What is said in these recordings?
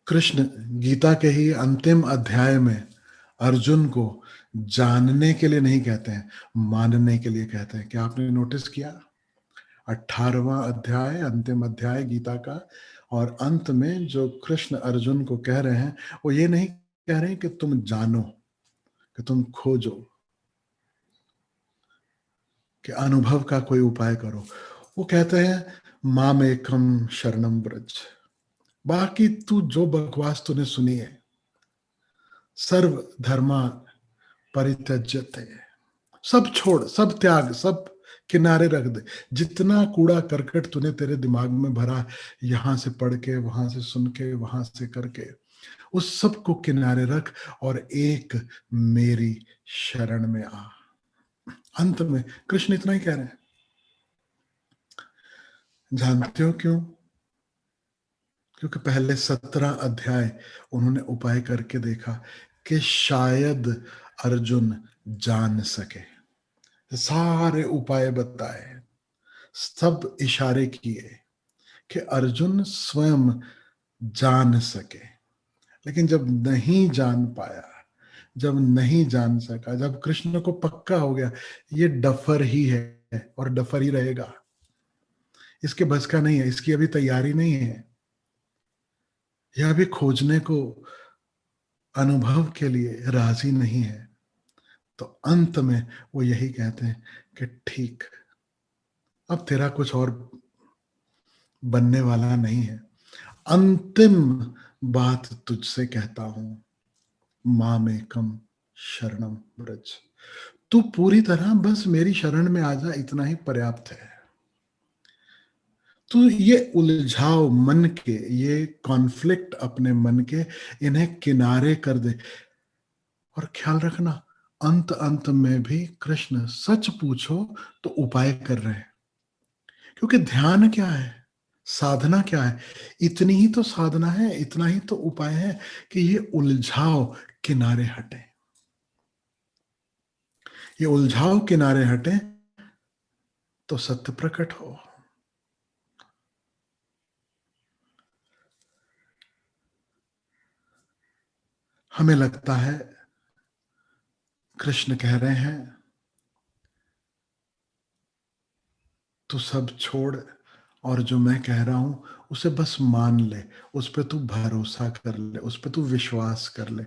कृष्ण गीता के ही अंतिम अध्याय में अर्जुन को जानने के लिए नहीं कहते हैं, मानने के लिए कहते हैं। क्या आपने नोटिस किया? 18वां अध्याय, अंतिम अध्याय गीता का, और अंत में जो कृष्ण अर्जुन को कह रहे हैं, वो ये नहीं कह रहे हैं कि तुम जानो, कि तुम खोजो, कि अनुभव का कोई उपाय करो। वो कहते हैं माम एकम शरणम ब्रज, बाकी तू जो बकवास तूने सुनी है, सर्व धर्मा परित्यज्यते, सब छोड़, सब त्याग, सब किनारे रख दे। जितना कूड़ा करकट तूने तेरे दिमाग में भरा, यहां से पढ़ के, वहां से सुन के, वहां से करके, उस सब को किनारे रख और एक मेरी शरण में आ। अंत में कृष्ण इतना ही कह रहे हैं। जानते हो क्यों? क्योंकि पहले 17 अध्याय उन्होंने उपाय करके देखा कि शायद अर्जुन जान सके। सारे उपाय बताए, सब इशारे किए कि अर्जुन स्वयं जान सके। लेकिन जब नहीं जान पाया, जब नहीं जान सका, जब कृष्ण को पक्का हो गया ये डफर ही है और डफर ही रहेगा, इसके बस का नहीं है, इसकी अभी तैयारी नहीं है, यह अभी खोजने को, अनुभव के लिए राजी नहीं है, तो अंत में वो यही कहते हैं कि ठीक, अब तेरा कुछ और बनने वाला नहीं है। अंतिम बात तुझसे कहता हूं, मामेकम शरणम व्रज, तू पूरी तरह बस मेरी शरण में आ जा, इतना ही पर्याप्त है। तो ये उलझाव मन के, ये कॉन्फ्लिक्ट अपने मन के, इन्हें किनारे कर दे। और ख्याल रखना, अंत अंत में भी कृष्ण सच पूछो तो उपाय कर रहे हैं। क्योंकि ध्यान क्या है, साधना क्या है? इतनी ही तो साधना है, इतना ही तो उपाय है कि ये उलझाव किनारे हटे, ये उलझाव किनारे हटे तो सत्य प्रकट हो। हमें लगता है कृष्ण कह रहे हैं तू सब छोड़ और जो मैं कह रहा हूं उसे बस मान ले, उस पर तू भरोसा कर ले, उस पर तू विश्वास कर ले,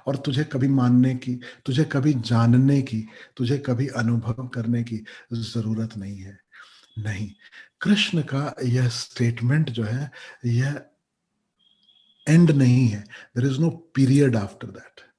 और तुझे कभी मानने की, तुझे कभी जानने की, तुझे कभी अनुभव करने की जरूरत नहीं है। नहीं, कृष्ण का यह स्टेटमेंट जो है, यह एंड नहीं है। There is no period after that.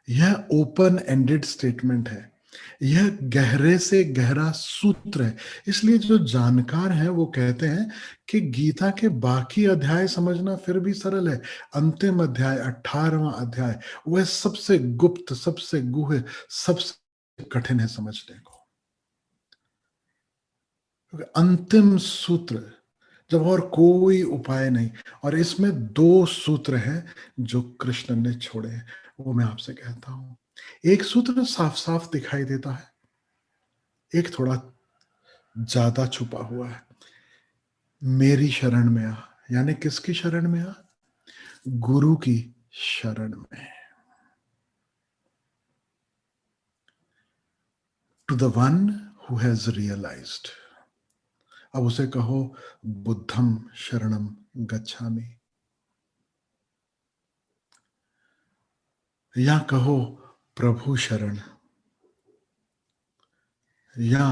यह ओपन एंडेड स्टेटमेंट है, यह गहरे से गहरा सूत्र है। इसलिए जो जानकार हैं वो कहते हैं कि गीता के बाकी अध्याय समझना फिर भी सरल है, अंतिम अध्याय 18वां अध्याय वह सबसे गुप्त, सबसे गुह्य, सबसे कठिन है समझने को। क्योंकि अंतिम सूत्र, जब और कोई उपाय नहीं, और इसमें दो सूत्र हैं जो कृष्ण ने छोड़े हैं, वो मैं आपसे कहता हूं। एक सूत्र साफ साफ दिखाई देता है, एक थोड़ा ज्यादा छुपा हुआ है। मेरी शरण में आ, यानी किसकी शरण में आ? गुरु की शरण में। To the one who has realised. अब उसे कहो बुद्धम शरणम गच्छामि, या कहो प्रभु शरण, या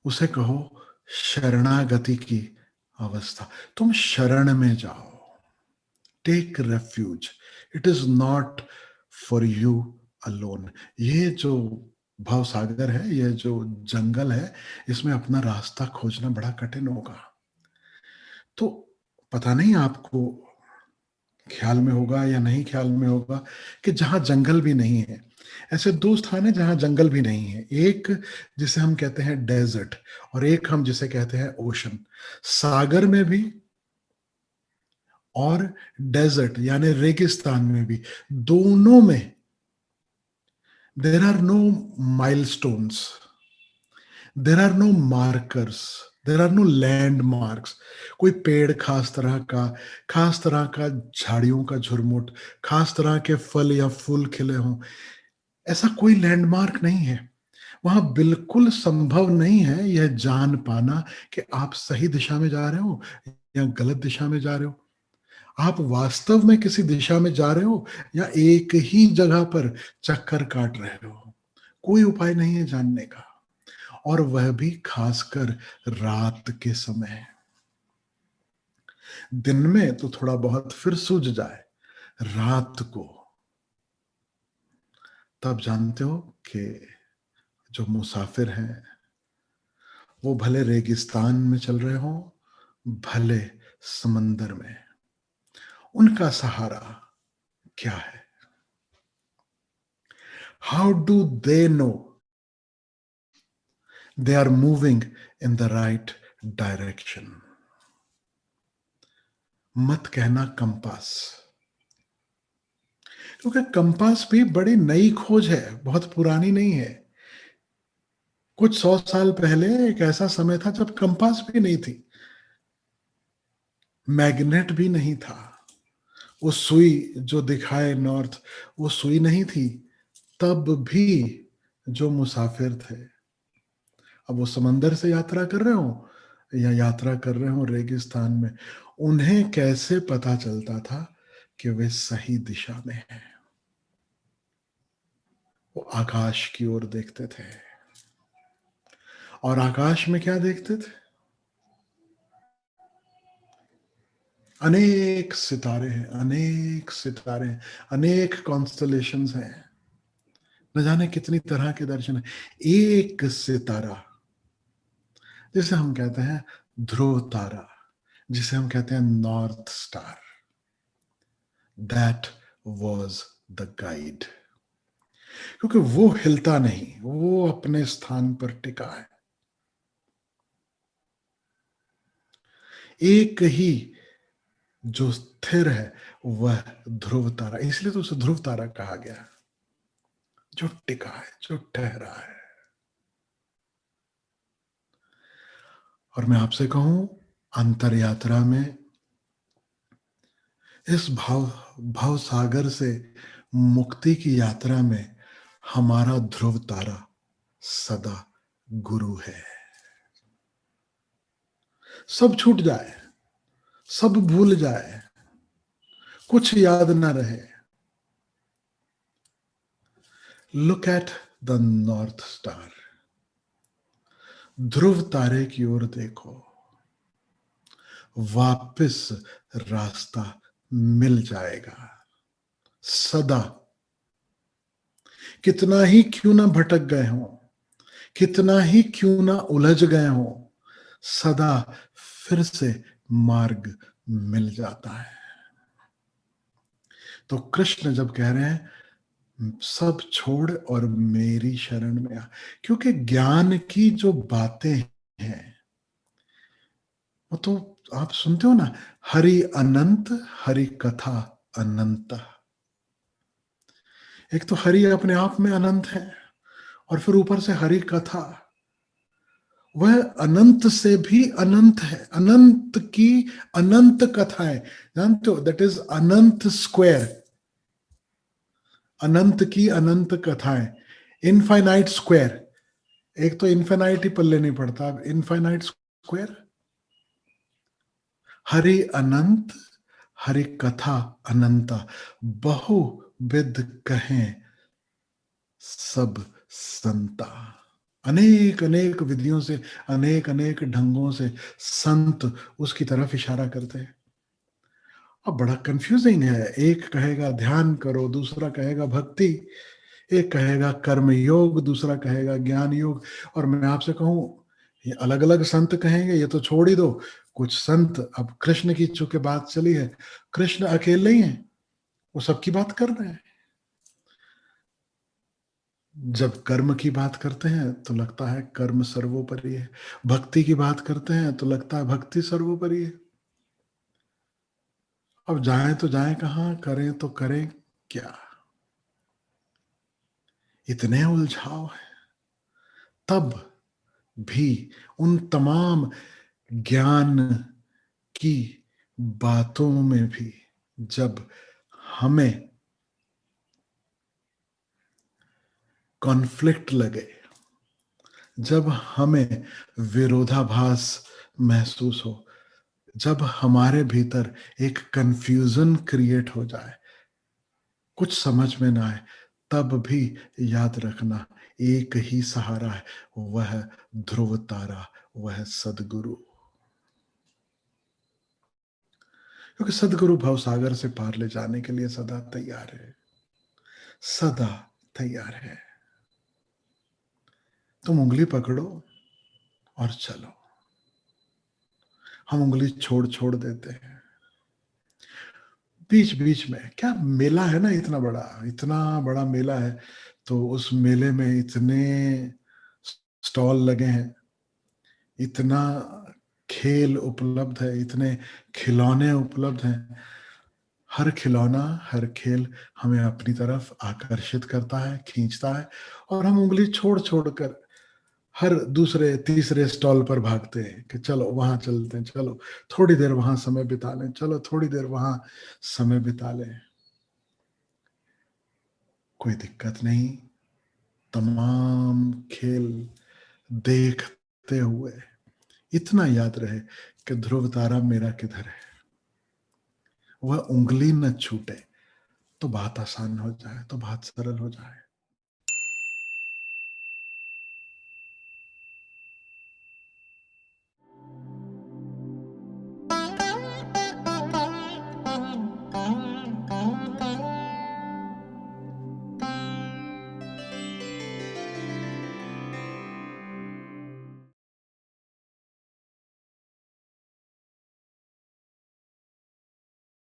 उसे कहो शरणागति की अवस्था। तुम शरण में जाओ, take refuge. It is not for you alone. ये जो भव सागर है, ये जो जंगल है, इसमें अपना रास्ता खोजना बड़ा कठिन होगा। तो पता नहीं आपको ख्याल में होगा या नहीं ख्याल में होगा कि जहां जंगल भी नहीं है, ऐसे दो स्थान है जहां जंगल भी नहीं है। एक जिसे हम कहते हैं डेजर्ट, और एक हम जिसे कहते हैं ओशन। सागर में भी और डेजर्ट यानी रेगिस्तान में भी, दोनों में there are no milestones, there are no markers, there are no landmarks. कोई पेड़ खास तरह का झाड़ियों का झुरमुट, खास तरह के फल या फूल खिले हों, ऐसा कोई लैंडमार्क नहीं है। वहाँ बिल्कुल संभव नहीं है यह जान पाना कि आप सही दिशा में जा रहे हो या गलत दिशा में जा रहे हो। आप वास्तव में किसी दिशा में जा रहे हो या एक ही जगह पर चक्कर काट रहे हो। कोई उपाय नहीं है जानने का, और वह भी खासकर रात के समय। दिन में तो थोड़ा बहुत फिर सूझ जाए, रात को तब जानते हो कि जो मुसाफिर हैं वो भले रेगिस्तान में चल रहे हो, भले समंदर में, उनका सहारा क्या है? How do they know they are moving in the right direction? मत कहना कंपास, क्योंकि कंपास भी बड़ी नई खोज है, बहुत पुरानी नहीं है। कुछ 100 साल पहले एक ऐसा समय था जब कंपास भी नहीं थी, मैग्नेट भी नहीं था। वो सुई जो दिखाए नॉर्थ, वो सुई नहीं थी। तब भी जो मुसाफिर थे, अब वो समंदर से यात्रा कर रहे हो या यात्रा कर रहे हो रेगिस्तान में, उन्हें कैसे पता चलता था कि वे सही दिशा में हैं? वो आकाश की ओर देखते थे, और आकाश में क्या देखते थे? अनेक सितारे हैं, अनेक सितारे हैं, अनेक कॉन्स्टलेशंस हैं, न जाने कितनी तरह के दर्शन है। एक सितारा जिसे हम कहते हैं ध्रुव तारा, जिसे हम कहते हैं north star, that was the guide. क्योंकि वो हिलता नहीं, वो अपने स्थान पर टिका है। एक ही जो स्थिर है वह ध्रुव तारा, इसलिए तो उसे ध्रुव तारा कहा गया, जो टिका है, जो ठहरा है। और मैं आपसे कहूं, अंतर यात्रा में इस भव सागर से मुक्ति की यात्रा में हमारा ध्रुव तारा सदा गुरु है। सब छूट जाए, सब भूल जाए, कुछ याद ना रहे, look at the north star, ध्रुव तारे की ओर देखो, वापस रास्ता मिल जाएगा सदा। कितना ही क्यों ना भटक गए हो, कितना ही क्यों ना उलझ गए हो, सदा फिर से मार्ग मिल जाता है। तो कृष्ण जब कह रहे हैं सब छोड़ और मेरी शरण में आ, क्योंकि ज्ञान की जो बातें हैं वो तो आप सुनते हो ना, हरि अनंत, हरि कथा अनंत। एक तो हरि अपने आप में अनंत है, और फिर ऊपर से हरि कथा, वह अनंत से भी अनंत है। अनंत की अनंत कथाएं, जानते हो, दैट इज अनंत स्क्वायर। अनंत की अनंत कथाएं, इनफाइनाइट स्क्वायर। एक तो इनफाइनाइट ही पल्ले नहीं पड़ता, अब इनफाइनाइट स्क्वायर। हरि अनंत, हरि कथा अनंता, बहुविध कहें सब संता। अनेक अनेक विधियों से, अनेक अनेक ढंगों से संत उसकी तरफ इशारा करते हैं। अब बड़ा कंफ्यूजिंग है, एक कहेगा ध्यान करो, दूसरा कहेगा भक्ति, एक कहेगा कर्म योग, दूसरा कहेगा ज्ञान योग। और मैं आपसे कहूं, ये अलग अलग संत कहेंगे, ये तो छोड़ ही दो। कुछ संत, अब कृष्ण की चूंकि बात चली है, कृष्ण अकेले ही हैं, वो सबकी बात कर रहे हैं। जब कर्म की बात करते हैं तो लगता है कर्म सर्वोपरि है, भक्ति की बात करते हैं तो लगता है भक्ति सर्वोपरि है। अब जाएं तो जाएं कहां, करें तो करें क्या? इतने उलझाव है। तब भी उन तमाम ज्ञान की बातों में भी जब हमें कॉन्फ्लिक्ट लगे, जब हमें विरोधाभास महसूस हो, जब हमारे भीतर एक कंफ्यूजन क्रिएट हो जाए, कुछ समझ में ना आए, तब भी याद रखना एक ही सहारा है, वह ध्रुव तारा, वह सदगुरु। क्योंकि सदगुरु भवसागर से पार ले जाने के लिए सदा तैयार है, सदा तैयार है। तुम उंगली पकड़ो और चलो। हम उंगली छोड़ छोड़ देते हैं बीच बीच में। क्या मेला है ना, इतना बड़ा मेला है, तो उस मेले में इतने स्टॉल लगे हैं, इतना खेल उपलब्ध है, इतने खिलौने उपलब्ध हैं। हर खिलौना, हर खेल हमें अपनी तरफ आकर्षित करता है, खींचता है, और हम उंगली छोड़ छोड़ कर हर दूसरे तीसरे स्टॉल पर भागते हैं कि चलो वहां चलते हैं, चलो थोड़ी देर वहां समय बिता लें, चलो थोड़ी देर वहां समय बिता लें। कोई दिक्कत नहीं, तमाम खेल देखते हुए इतना याद रहे कि ध्रुव तारा मेरा किधर है, वह उंगली न छूटे, तो बात आसान हो जाए, तो बात सरल हो जाए।